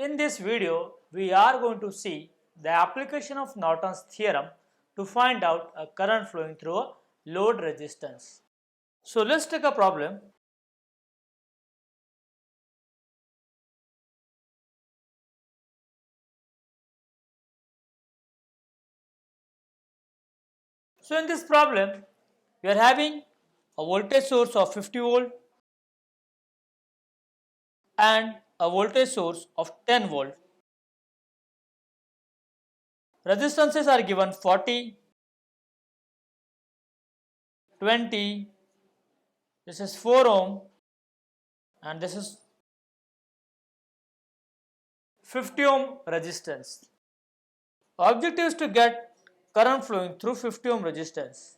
In this video, we are going to see the application of Norton's theorem to find out a current flowing through a load resistance. So let's take a problem. So in this problem, we are having a voltage source of 50 volt and a voltage source of 10 volt. Resistances are given 40, 20, this is 4 ohm and this is 50 ohm resistance. Objective is to get current flowing through 50 ohm resistance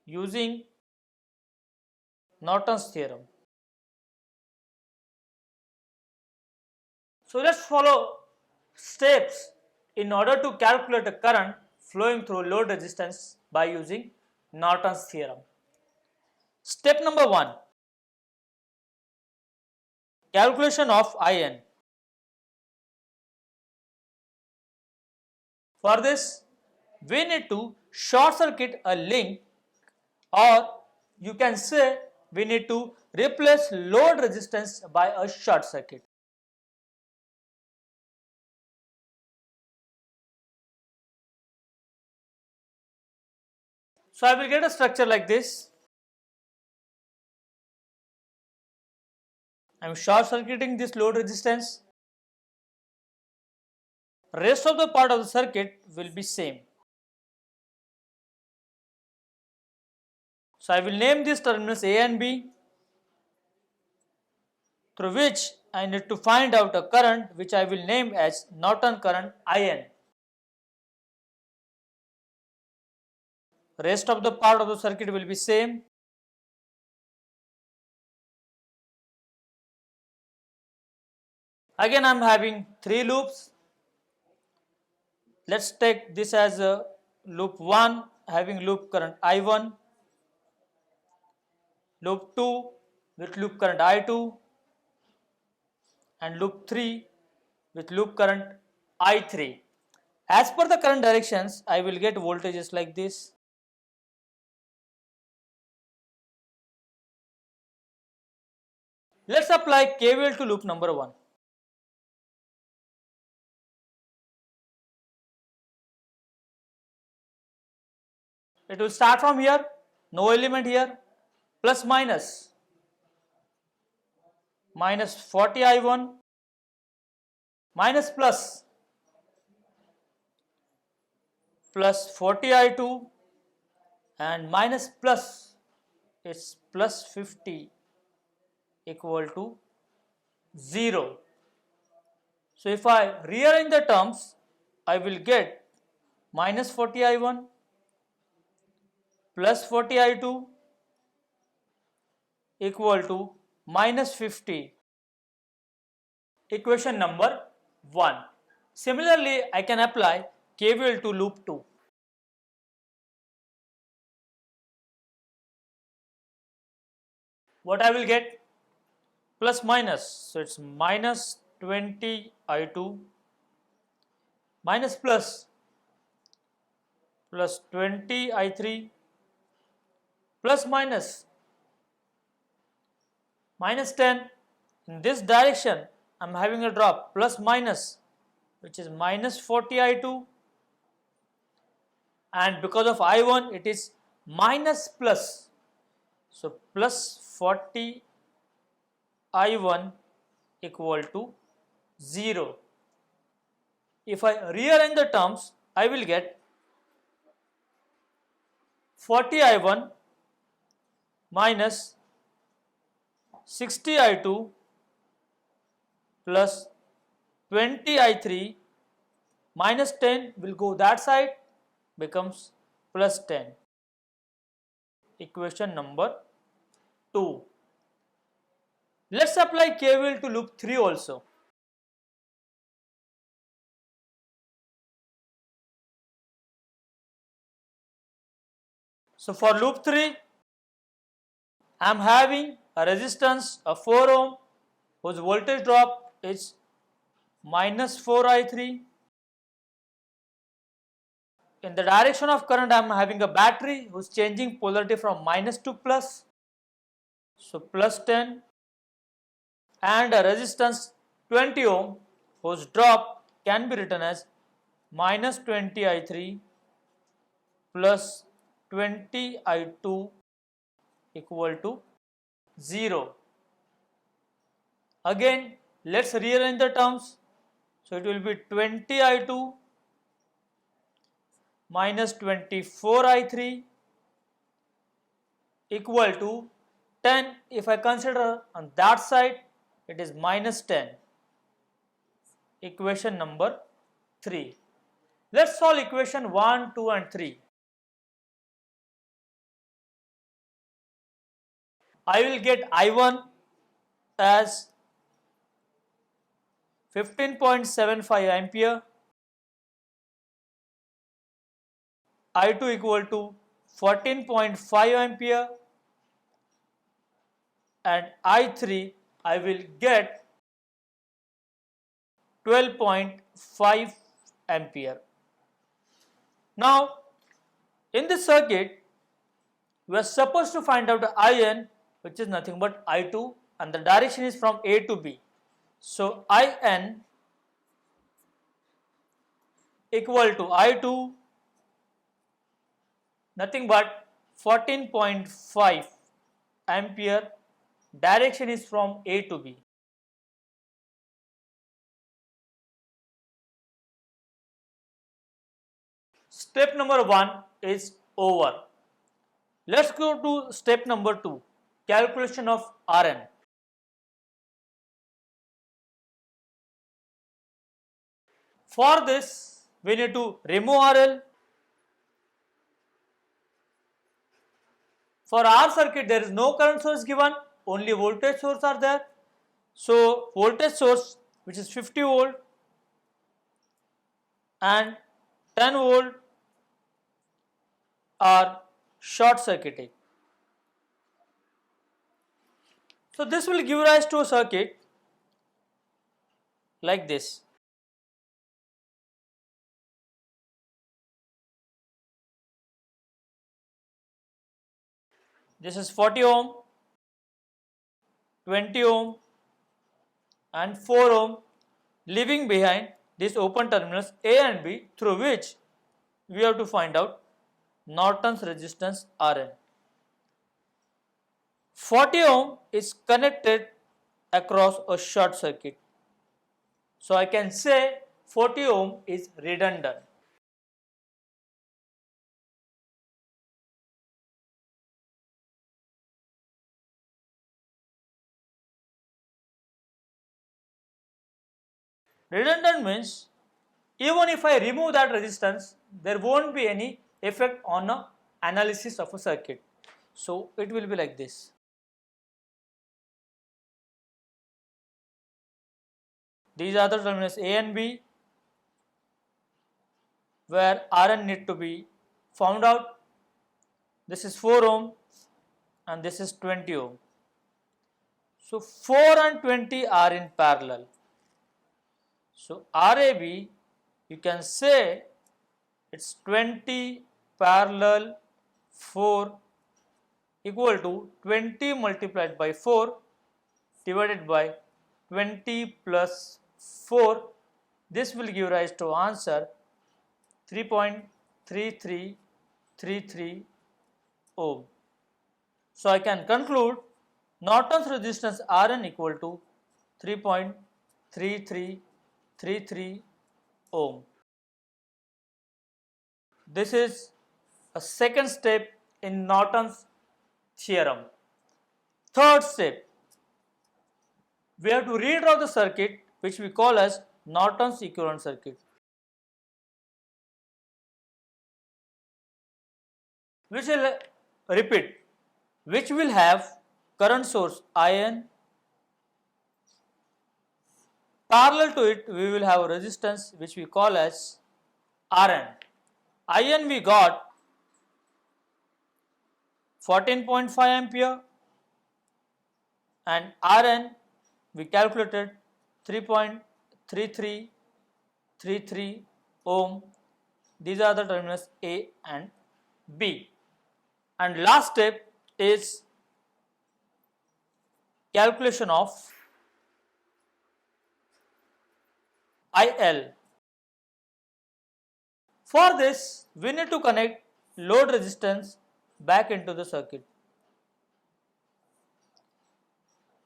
using Norton's theorem. So let's follow steps in order to calculate a current flowing through load resistance by using Norton's theorem. Step number 1, calculation of IN. For this, we need to short circuit a link, or you can say we need to replace load resistance by a short circuit. So I will get a structure like this. I am short circuiting this load resistance. Rest of the part of the circuit will be same. So I will name these terminals A and B, through which I need to find out a current which I will name as Norton current IN. Rest of the part of the circuit will be same. Again I am having 3 loops. Let's take this as a loop 1 having loop current I1, loop 2 with loop current I2 and loop 3 with loop current I3. As per the current directions, I will get voltages like this. Let's apply KVL to loop number 1. It will start from here, no element here, plus minus 40 I1 minus plus 40 I2 and minus plus is plus 50 equal to 0. So if I rearrange the terms, I will get minus 40 I1 plus 40 I2 equal to minus 50. Equation number 1. Similarly, I can apply KVL to loop 2. What I will get? Plus minus, so it's minus 20 I2 minus plus 20 I3 plus minus 10. In this direction I am having a drop, plus minus, which is minus 40 I2, and because of I1 it is minus plus, so plus 40 I1 equal to 0. If I rearrange the terms, I will get 40 I1 minus 60 I2 plus 20 I3 minus 10 will go that side, becomes plus 10. Equation number 2. Let's apply KVL to loop 3 also. So for loop 3, I am having a resistance of 4 ohm whose voltage drop is minus 4I3. In the direction of current, I am having a battery whose changing polarity from minus to plus. So plus 10, and a resistance 20 ohm whose drop can be written as minus 20I3 plus 20I2 equal to 0. Again, let's rearrange the terms. So it will be 20I2 minus 24I3 equal to 10. If I consider on that side, it is minus 10. Equation number 3. Let's solve equation 1, 2 and 3. I will get I1 as 15.75 ampere, I2 equal to 14.5 ampere, and I3 I will get 12.5 ampere. Now, in this circuit, we are supposed to find out IN, which is nothing but I2, and the direction is from A to B. So IN equal to I2, nothing but 14.5 ampere, direction is from A to B. Step number 1 is over. Let's go to step number 2, calculation of Rn. For this, we need to remove RL. For our circuit, there is no current source given, only voltage source are there. So, voltage source, which is 50 volt and 10 volt, are short circuiting. So, this will give rise to a circuit like this. This is 40 ohm, 20 ohm and 4 ohm, leaving behind these open terminals A and B, through which we have to find out Norton's resistance Rn. 40 ohm is connected across a short circuit. So I can say 40 ohm is redundant. Redundant means even if I remove that resistance, there won't be any effect on the analysis of a circuit. So it will be like this. These are the terminals A and B, where Rn need to be found out. This is 4 ohm and this is 20 ohm. So 4 and 20 are in parallel. So RAB, you can say it's 20 parallel 4 equal to 20 multiplied by 4 divided by 20 plus 4. This will give rise to answer 3.3333 ohm. So I can conclude Norton's resistance Rn equal to 3.3333 ohm. This is a second step in Norton's theorem. Third step, we have to redraw the circuit, which we call as Norton's equivalent circuit, which will repeat, which will have current source IN. Parallel to it, we will have a resistance which we call as Rn. IN we got 14.5 ampere and Rn we calculated 33, 33 ohm. These are the terminals A and B. And last step is calculation of IL. For this, we need to connect load resistance back into the circuit.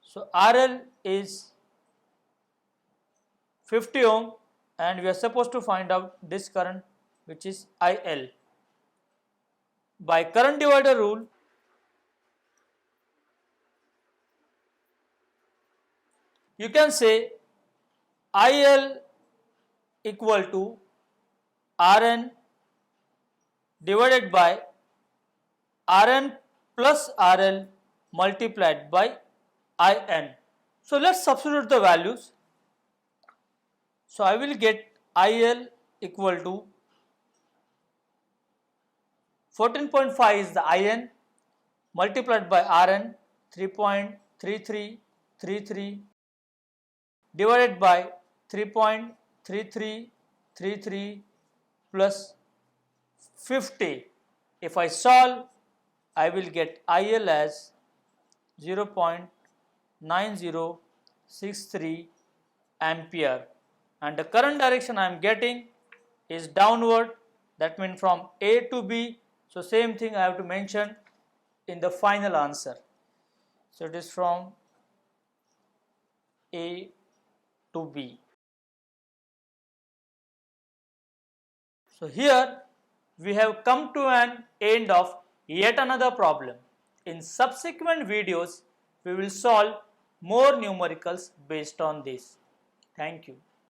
So RL is 50 ohm and we are supposed to find out this current, which is IL. By current divider rule, you can say IL equal to Rn divided by Rn plus RL multiplied by In. So let's substitute the values. So I will get IL equal to 14.5 is the In multiplied by Rn 3.3333 divided by 3.3333 plus 50. If I solve, I will get IL as 0.9063 ampere, and the current direction I am getting is downward, that means from A to B. So same thing I have to mention in the final answer. So it is from A to B. So here we have come to an end of yet another problem. In subsequent videos, we will solve more numericals based on this. Thank you.